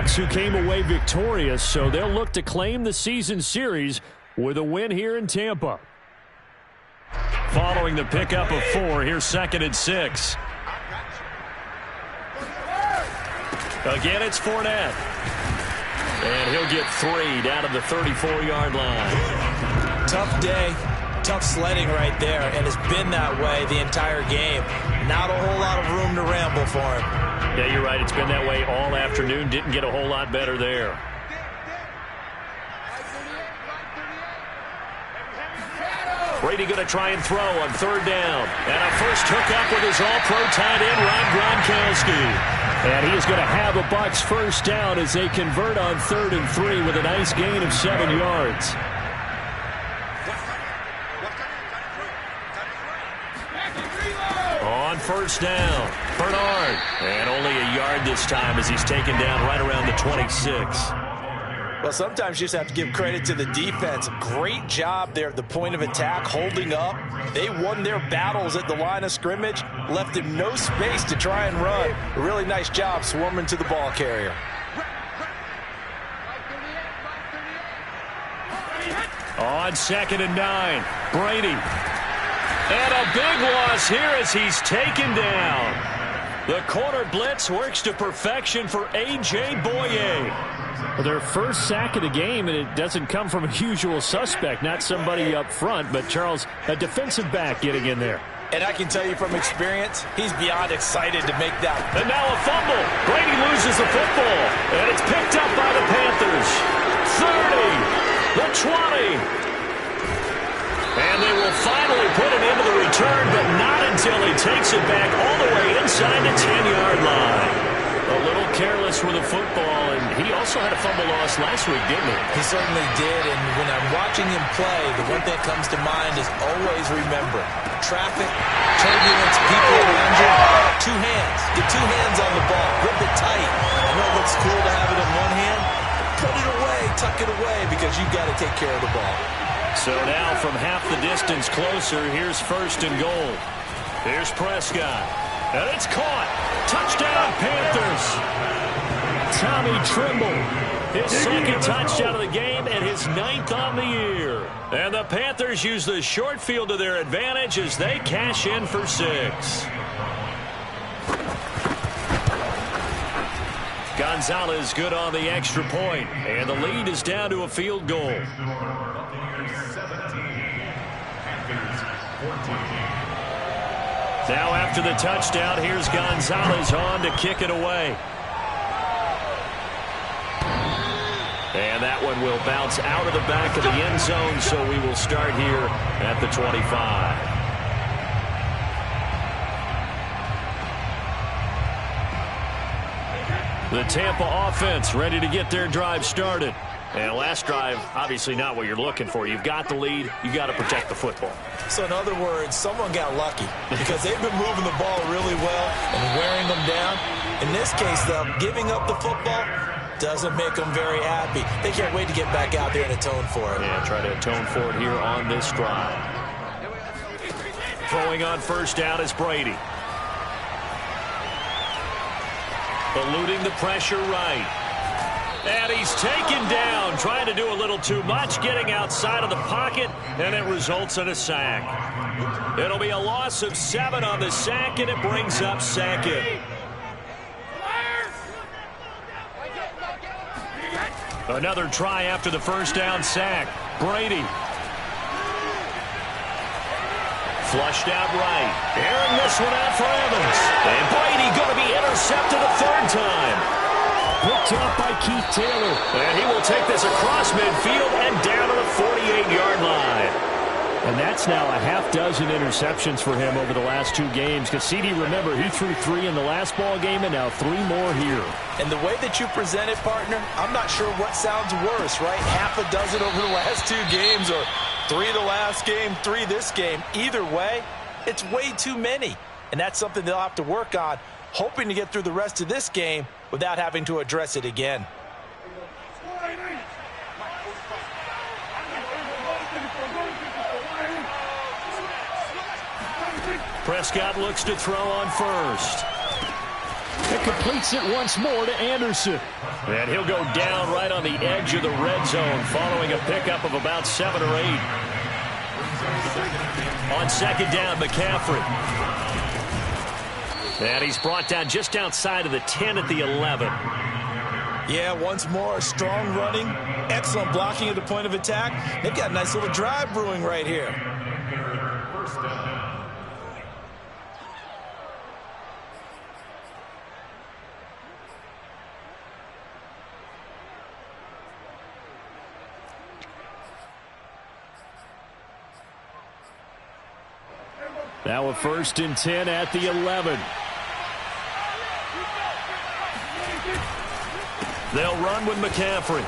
Bucs who came away victorious, so they'll look to claim the season series with a win here in Tampa. Following the pickup of 4, here's 2nd and 6. Again, it's Fournette. And he'll get 3 down to the 34-yard line. Tough day, tough sledding right there, and it's been that way the entire game. Not a whole lot of room to ramble for him. Yeah, you're right. It's been that way all afternoon. Didn't get a whole lot better there. Brady going to try and throw on 3rd down. And a first hookup with his all-pro tight end, Rob Gronkowski. And he is going to have a Bucs first down as they convert on 3rd and 3 with a nice gain of 7 yards. On 1st down, Bernard. And only a yard this time as he's taken down right around the 26. Well, sometimes you just have to give credit to the defense. Great job there at the point of attack, holding up. They won their battles at the line of scrimmage, left him no space to try and run. A really nice job swarming to the ball carrier. On 2nd and 9, Brady. And a big loss here as he's taken down. The corner blitz works to perfection for A.J. Boye. Their first sack of the game, and it doesn't come from a usual suspect, not somebody up front, but Charles, a defensive back getting in there. And I can tell you from experience, he's beyond excited to make that. And now a fumble. Brady loses the football, and it's picked up by the Panthers. 30, the 20. And they will finally put it into the return, but not until he takes it back all the way inside the 10-yard line. A little careless with the football, and he also had a fumble loss last week, didn't he? He certainly did, and when I'm watching him play, the one thing that comes to mind is always remember, traffic, turbulence, people around you, 2 hands. Get 2 hands on the ball. Grip it tight. I know it looks cool to have it in one hand. Put it away, tuck it away, because you've got to take care of the ball. So now from half the distance closer, here's 1st and goal. Here's Prescott. And it's caught. Touchdown, Panthers. Tommy Tremble. His 2nd touchdown of the game and his 9th on the year. And the Panthers use the short field to their advantage as they cash in for 6. Gonzalez good on the extra point, and the lead is down to a field goal. Now after the touchdown, here's Gonzalez on to kick it away. And that one will bounce out of the back of the end zone, so we will start here at the 25. The Tampa offense ready to get their drive started. And last drive, obviously not what you're looking for. You've got the lead. You got to protect the football. So in other words, someone got lucky because they've been moving the ball really well and wearing them down. In this case, though, giving up the football doesn't make them very happy. They can't wait to get back out there and atone for it. Yeah, try to atone for it here on this drive. Throwing on 1st down is Brady. Eluding the pressure right. And he's taken down, trying to do a little too much, getting outside of the pocket, and it results in a sack. It'll be a loss of 7 on the sack, and it brings up 2nd. Another try after the 1st down sack. Brady. Flushed out right. Airing this one out for Evans. And Brady going to be intercepted a 3rd time. Picked up by Keith Taylor. And he will take this across midfield and down to the 48-yard line. And that's now a half dozen interceptions for him over the last 2 games. Because CD, remember, he threw 3 in the last ball game and now 3 more here. And the way that you present it, partner, I'm not sure what sounds worse, right? Half a dozen over the last 2 games or 3 the last game, 3 this game. Either way, it's way too many. And that's something they'll have to work on, hoping to get through the rest of this game without having to address it again. Prescott looks to throw on 1st. It completes it once more to Anderson. And he'll go down right on the edge of the red zone following a pickup of about 7 or 8. On second down, McCaffrey. And he's brought down just outside of the 10 at the 11. Yeah, once more, strong running, excellent blocking at the point of attack. They've got a nice little drive brewing right here. First down. Now a 1st and 10 at the 11. They'll run with McCaffrey.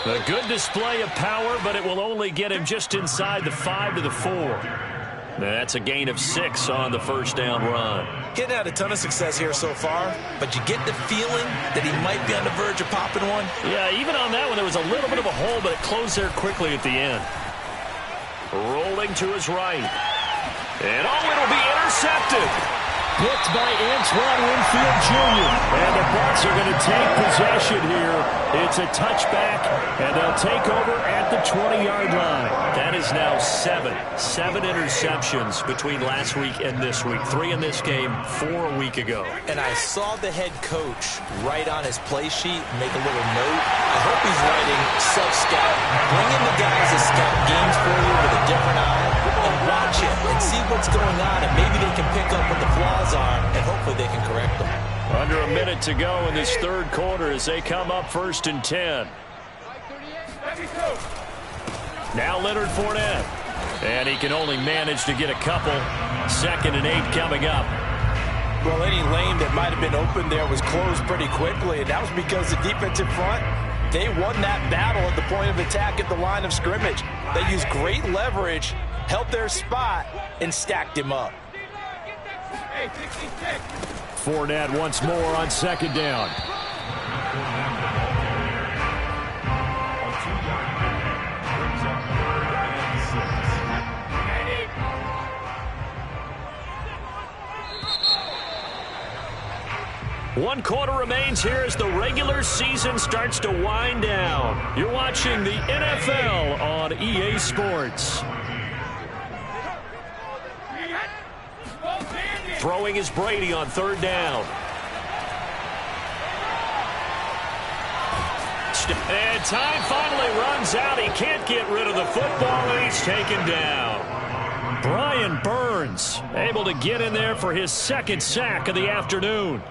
A good display of power, but it will only get him just inside the 5 to the 4. That's a gain of 6 on the first down run. Getting out a ton of success here so far, but you get the feeling that he might be on the verge of popping one. Yeah, even on that one, there was a little bit of a hole, but it closed there quickly at the end. Rolling to his right. And it'll be intercepted. Picked by Antoine Winfield Jr. And the Bucs are going to take possession here. It's a touchback, and they'll take over at the 20-yard line. That is now 7 interceptions between last week and this week. 3 in this game, 4 a week ago. And I saw the head coach write on his play sheet, make a little note. I hope he's writing self-scout. Bring in the guys that scout games for you with a different eye and watch it and see what's going on, and maybe they can pick up what the flaws are, and hopefully they can correct them. Under a minute to go in this third quarter as they come up 1st and 10. Now Leonard Fournette. And he can only manage to get a couple. 2nd and 8 coming up. Well, any lane that might have been open there was closed pretty quickly, and that was because the defensive front, they won that battle at the point of attack at the line of scrimmage. They used great leverage, held their spot, and stacked him up. Fournette once more on 2nd down. One quarter remains here as the regular season starts to wind down. You're watching the NFL on EA Sports. Throwing is Brady on 3rd down. And time finally runs out. He can't get rid of the football, and he's taken down. Brian Burns able to get in there for his 2nd sack of the afternoon.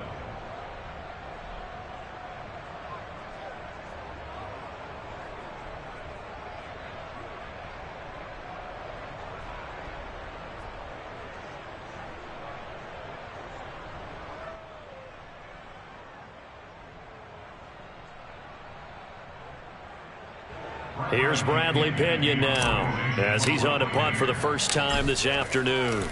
Here's Bradley Pinion now as he's on a punt for the first time this afternoon.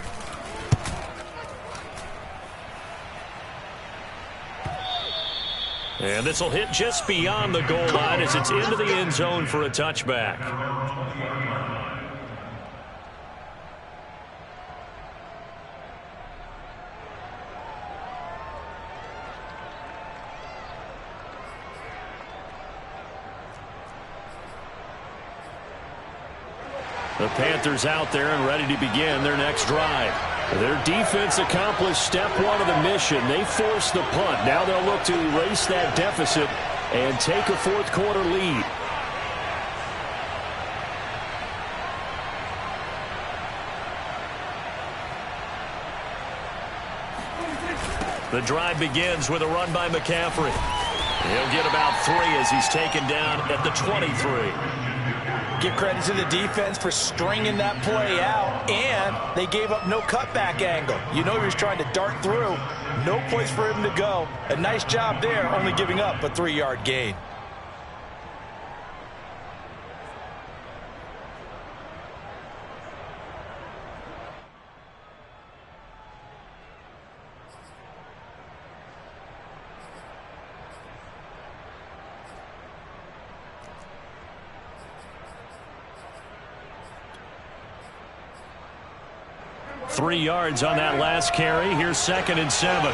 And this will hit just beyond the goal line as it's into the end zone for a touchback. The Panthers out there and ready to begin their next drive. Their defense accomplished step 1 of the mission. They forced the punt. Now they'll look to erase that deficit and take a 4th quarter lead. The drive begins with a run by McCaffrey. He'll get about 3 as he's taken down at the 23. Give credit to the defense for stringing that play out, and they gave up no cutback angle. You know he was trying to dart through. No place for him to go. A nice job there, only giving up a 3-yard gain. 3 yards on that last carry. Here's 2nd and 7.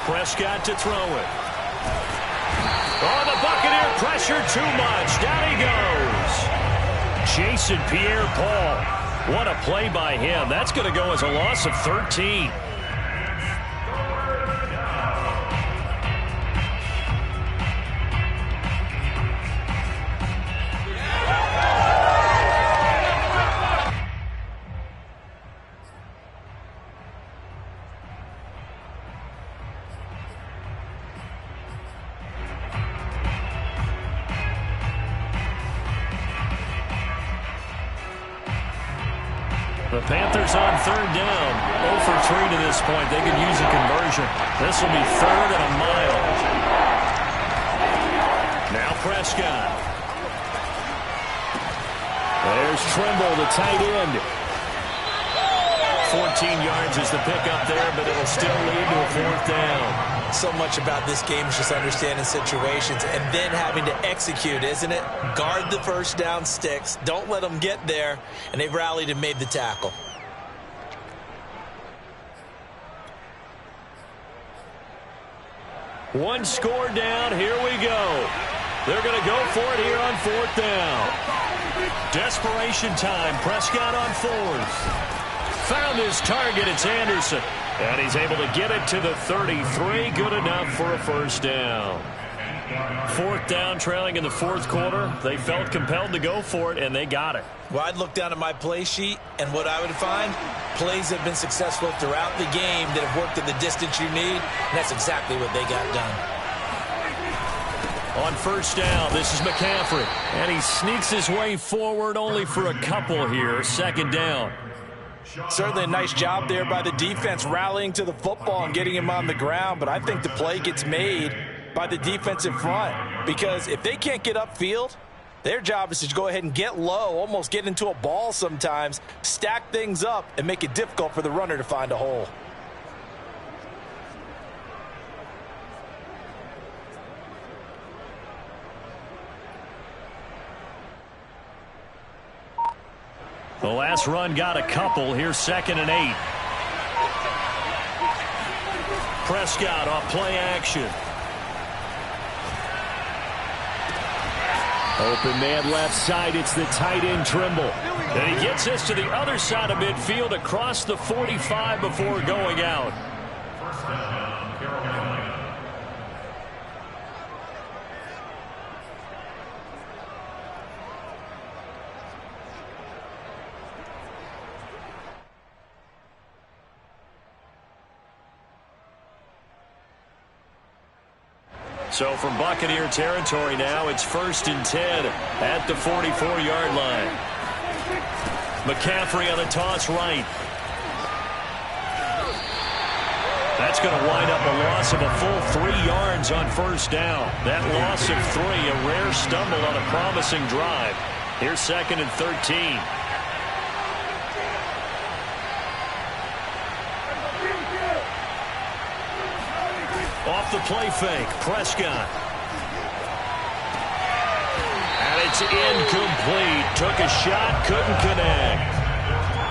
Prescott to throw it. Oh, the Buccaneer pressure too much. Down he goes. Jason Pierre-Paul. What a play by him. That's going to go as a loss of 13. The Panthers on 3rd down. 0 for 3 to this point. They can use a conversion. This will be 3rd and a mile. Now Prescott. There's Trimble, the tight end. 14 yards is the pickup there, but it'll still lead to a 4th down. So much about this game is just understanding situations and then having to execute, isn't it? Guard the first down sticks. Don't let them get there. And they've rallied and made the tackle. One score down. Here we go. They're going to go for it here on 4th down. Desperation time. Prescott on 4th. Found his target. It's Anderson. And he's able to get it to the 33. Good enough for a 1st down. 4th down, trailing in the 4th quarter. They felt compelled to go for it, and they got it. Well, I'd look down at my play sheet, and what I would find, plays have been successful throughout the game that have worked at the distance you need, and that's exactly what they got done. On 1st down, this is McCaffrey. And he sneaks his way forward only for a couple here. 2nd down. Certainly a nice job there by the defense rallying to the football and getting him on the ground, but I think the play gets made by the defensive front because if they can't get upfield, their job is to go ahead and get low, almost get into a ball sometimes, stack things up, and make it difficult for the runner to find a hole. The last run got a couple. Here's 2nd and 8. Prescott off play action. Open man left side. It's the tight end Trimble. And he gets this to the other side of midfield across the 45 before going out. So from Buccaneer territory now, it's 1st and 10 at the 44-yard line. McCaffrey on the toss right. That's going to wind up a loss of a full 3 yards on 1st down. That loss of 3, a rare stumble on a promising drive. Here's 2nd and 13. Off the play fake, Prescott. And it's incomplete. Took a shot, couldn't connect.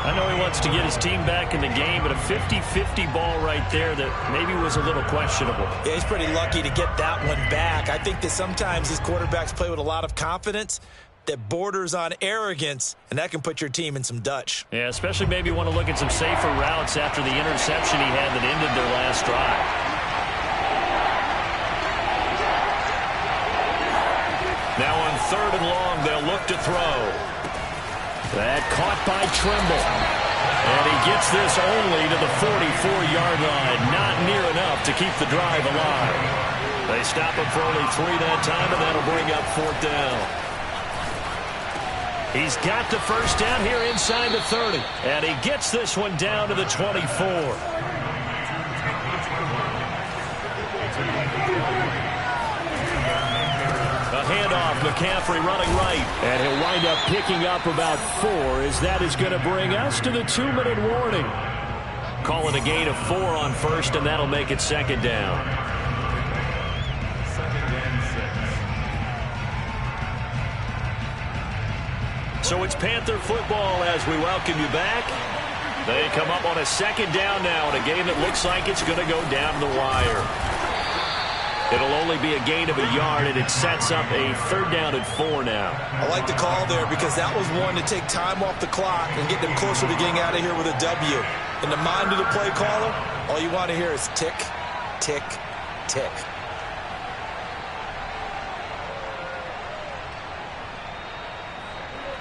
I know he wants to get his team back in the game, but a 50-50 ball right there that maybe was a little questionable. Yeah, he's pretty lucky to get that one back. I think that sometimes these quarterbacks play with a lot of confidence that borders on arrogance, and that can put your team in some Dutch. Yeah, especially maybe want to look at some safer routes after the interception he had that ended their last drive. Now on 3rd and long, they'll look to throw. That caught by Trimble. And he gets this only to the 44-yard line. Not near enough to keep the drive alive. They stop him for only 3 that time, and that'll bring up 4th down. He's got the 1st down here inside the 30. And he gets this one down to the 24. Handoff, McCaffrey running right. And he'll wind up picking up about 4 as that is going to bring us to the 2-minute warning. Call it a gain of 4 on 1st, and that'll make it 2nd down. So it's Panther football as we welcome you back. They come up on a second down now in a game that looks like it's going to go down the wire. It'll only be a gain of a yard, and it sets up a 3rd down and 4 now. I like the call there because that was one to take time off the clock and get them closer to getting out of here with a W. In the mind of the play caller, all you want to hear is tick, tick, tick.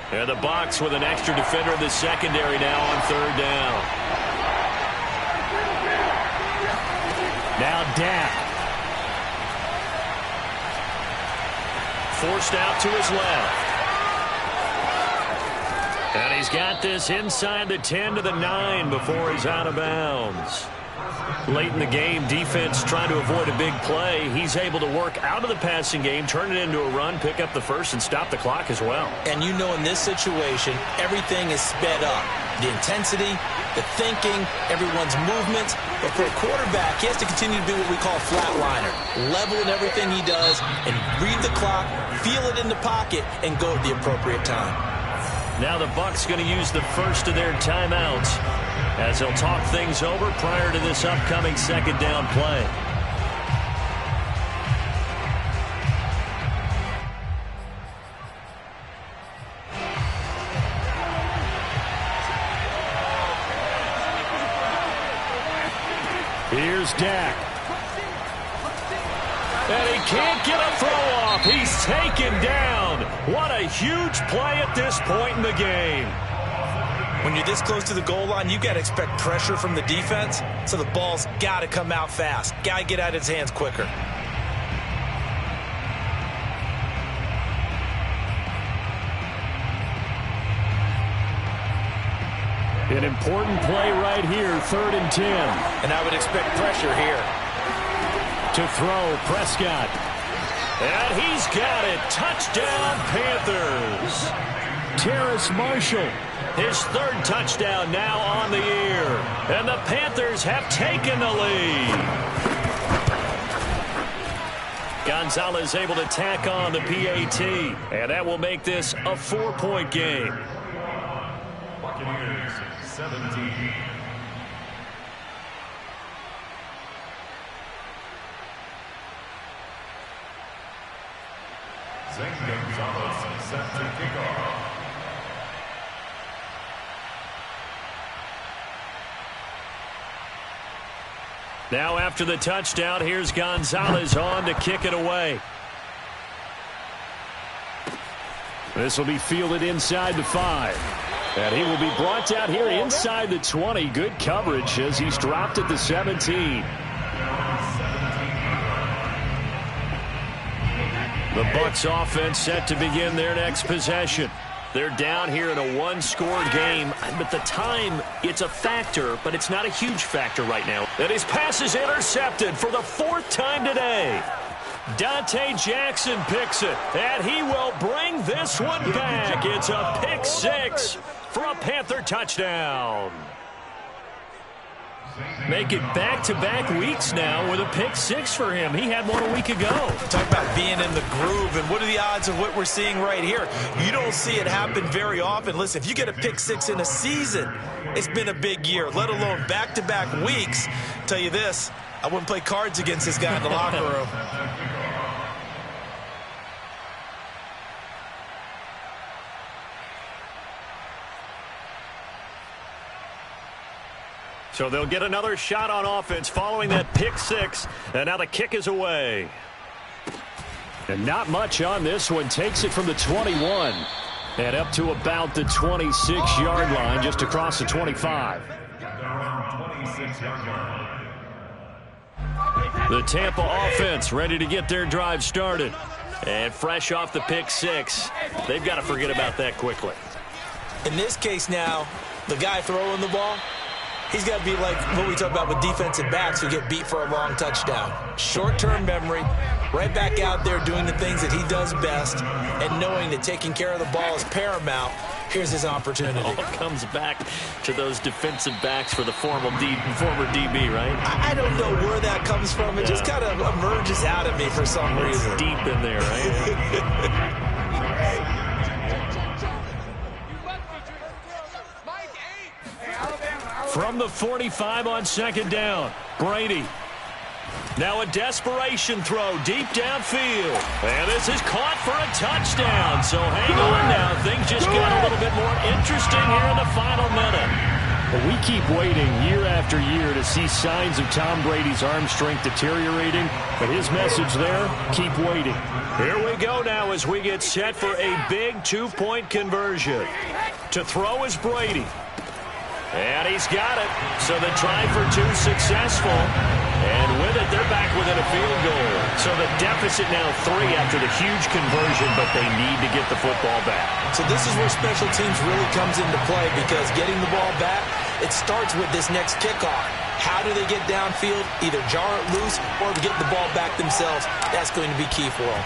And the Bucs with an extra defender in the secondary now on 3rd down. Now Dak. Forced out to his left. And he's got this inside the 10 to the 9 before he's out of bounds. Late in the game, defense trying to avoid a big play. He's able to work out of the passing game, turn it into a run, pick up the first, and stop the clock as well. And you know in this situation, everything is sped up. The intensity, the thinking, everyone's movements. But for a quarterback, he has to continue to be what we call a flatliner. Level in everything he does and read the clock, feel it in the pocket, and go at the appropriate time. Now the Bucs going to use the first of their timeouts as they'll talk things over prior to this upcoming 2nd down play. Here's Dak. And he can't get a throw off. He's taken down. What a huge play at this point in the game. When you're this close to the goal line, you got to expect pressure from the defense, so the ball's got to come out fast. Got to get out of his hands quicker. An important play right here, 3rd and 10. And I would expect pressure here. To throw, Prescott. And he's got it. Touchdown, Panthers. Terrace Marshall, his 3rd touchdown now on the year. And the Panthers have taken the lead. Gonzalez able to tack on the PAT. And that will make this a 4-point game. Buccaneers 17. Gonzalez set to kick off. Now after the touchdown, here's Gonzalez on to kick it away. This will be fielded inside the 5. And he will be brought down here inside the 20. Good coverage as he's dropped at the 17. The Bucs offense set to begin their next possession. They're down here in a one-score game. But the time, it's a factor, but it's not a huge factor right now. And his pass is intercepted for the 4th time today. Dante Jackson picks it, and he will bring this one back. It's a pick 6 for a Panther touchdown. Make it back-to-back weeks now with a pick 6 for him. He had one a week ago. Talk about being in the groove, and what are the odds of what we're seeing right here? You don't see it happen very often. Listen, if you get a pick 6 in a season, it's been a big year, let alone back-to-back weeks. Tell you this, I wouldn't play cards against this guy in the locker room. So they'll get another shot on offense following that pick 6. And now the kick is away. And not much on this one. Takes it from the 21. And up to about the 26-yard line, just across the 25. The Tampa offense ready to get their drive started. And fresh off the pick 6. They've got to forget about that quickly. In this case now, the guy throwing the ball, he's got to be like what we talk about with defensive backs who get beat for a long touchdown. Short-term memory, right back out there doing the things that he does best, and knowing that taking care of the ball is paramount. Here's his opportunity. It all comes back to those defensive backs for the former DB, right? I don't know where that comes from. It just kind of emerges out of me for some reason. Deep in there, right? From the 45 on second down, Brady. Now a desperation throw deep downfield. And this is caught for a touchdown. So hang on now. Things just got a little bit more interesting here in the final minute. But we keep waiting year after year to see signs of Tom Brady's arm strength deteriorating. But his message there, keep waiting. Here we go now as we get set for a big two-point conversion. To throw is Brady. And he's got it. So the try for two successful. And with it, they're back within a field goal. So the deficit now 3 after the huge conversion, but they need to get the football back. So this is where special teams really comes into play, because getting the ball back, it starts with this next kickoff. How do they get downfield? Either jar it loose or get the ball back themselves. That's going to be key for them.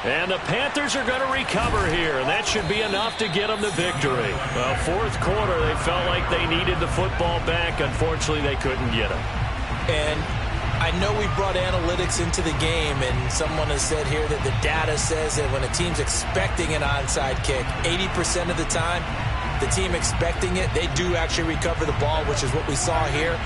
And the Panthers are going to recover here, and that should be enough to get them the victory. Well, fourth quarter, they felt like they needed the football back. Unfortunately, they couldn't get it. And I know we brought analytics into the game, and someone has said here that the data says that when a team's expecting an onside kick, 80% of the time, the team expecting it, they do actually recover the ball, which is what we saw here.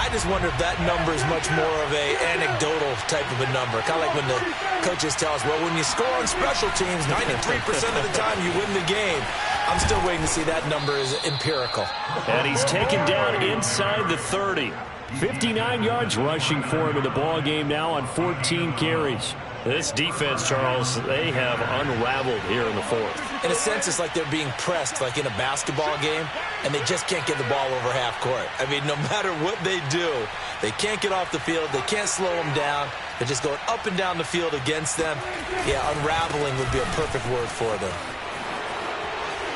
I just wonder if that number is much more of a anecdotal type of a number. Kind of like when the coaches tell us, well, when you score on special teams, 93% of the time you win the game. I'm still waiting to see that number is empirical. And he's taken down inside the 30. 59 yards rushing for him in the ball game now on 14 carries. This defense, Charles, they have unraveled here in the fourth. In a sense, it's like they're being pressed like in a basketball game, and they just can't get the ball over half court. I mean, no matter what they do, they can't get off the field. They can't slow them down. They're just going up and down the field against them. Yeah, unraveling would be a perfect word for them.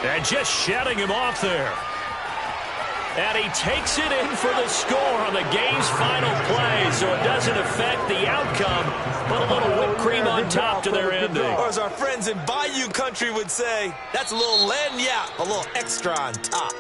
And just shutting him off there. And he takes it in for the score on the game's final play, so it doesn't affect the outcome, but a little whipped cream on top to their ending. Or as our friends in Bayou country would say, that's a little lagniappe, a little extra on top.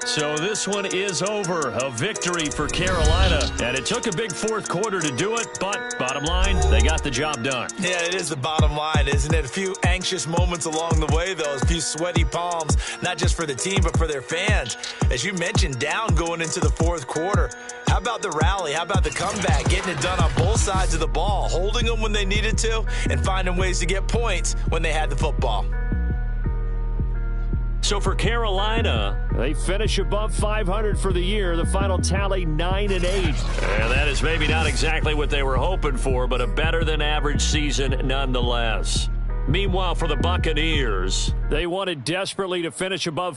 So this one is over. A victory for Carolina. And it took a big fourth quarter to do it, but bottom line, they got the job done. Yeah, it is the bottom line, isn't it? A few anxious moments along the way, though. A few sweaty palms, not just for the team, but for their fans. As you mentioned, down going into the fourth quarter. How about the rally? How about the comeback? Getting it done on both sides of the ball. Holding them when they needed to and finding ways to get points when they had the football. So for Carolina, They finish above 500 for the year. The final tally 9-8. and that is maybe not exactly what they were hoping for, but a better than average season nonetheless. Meanwhile, for the Buccaneers, They wanted desperately to finish above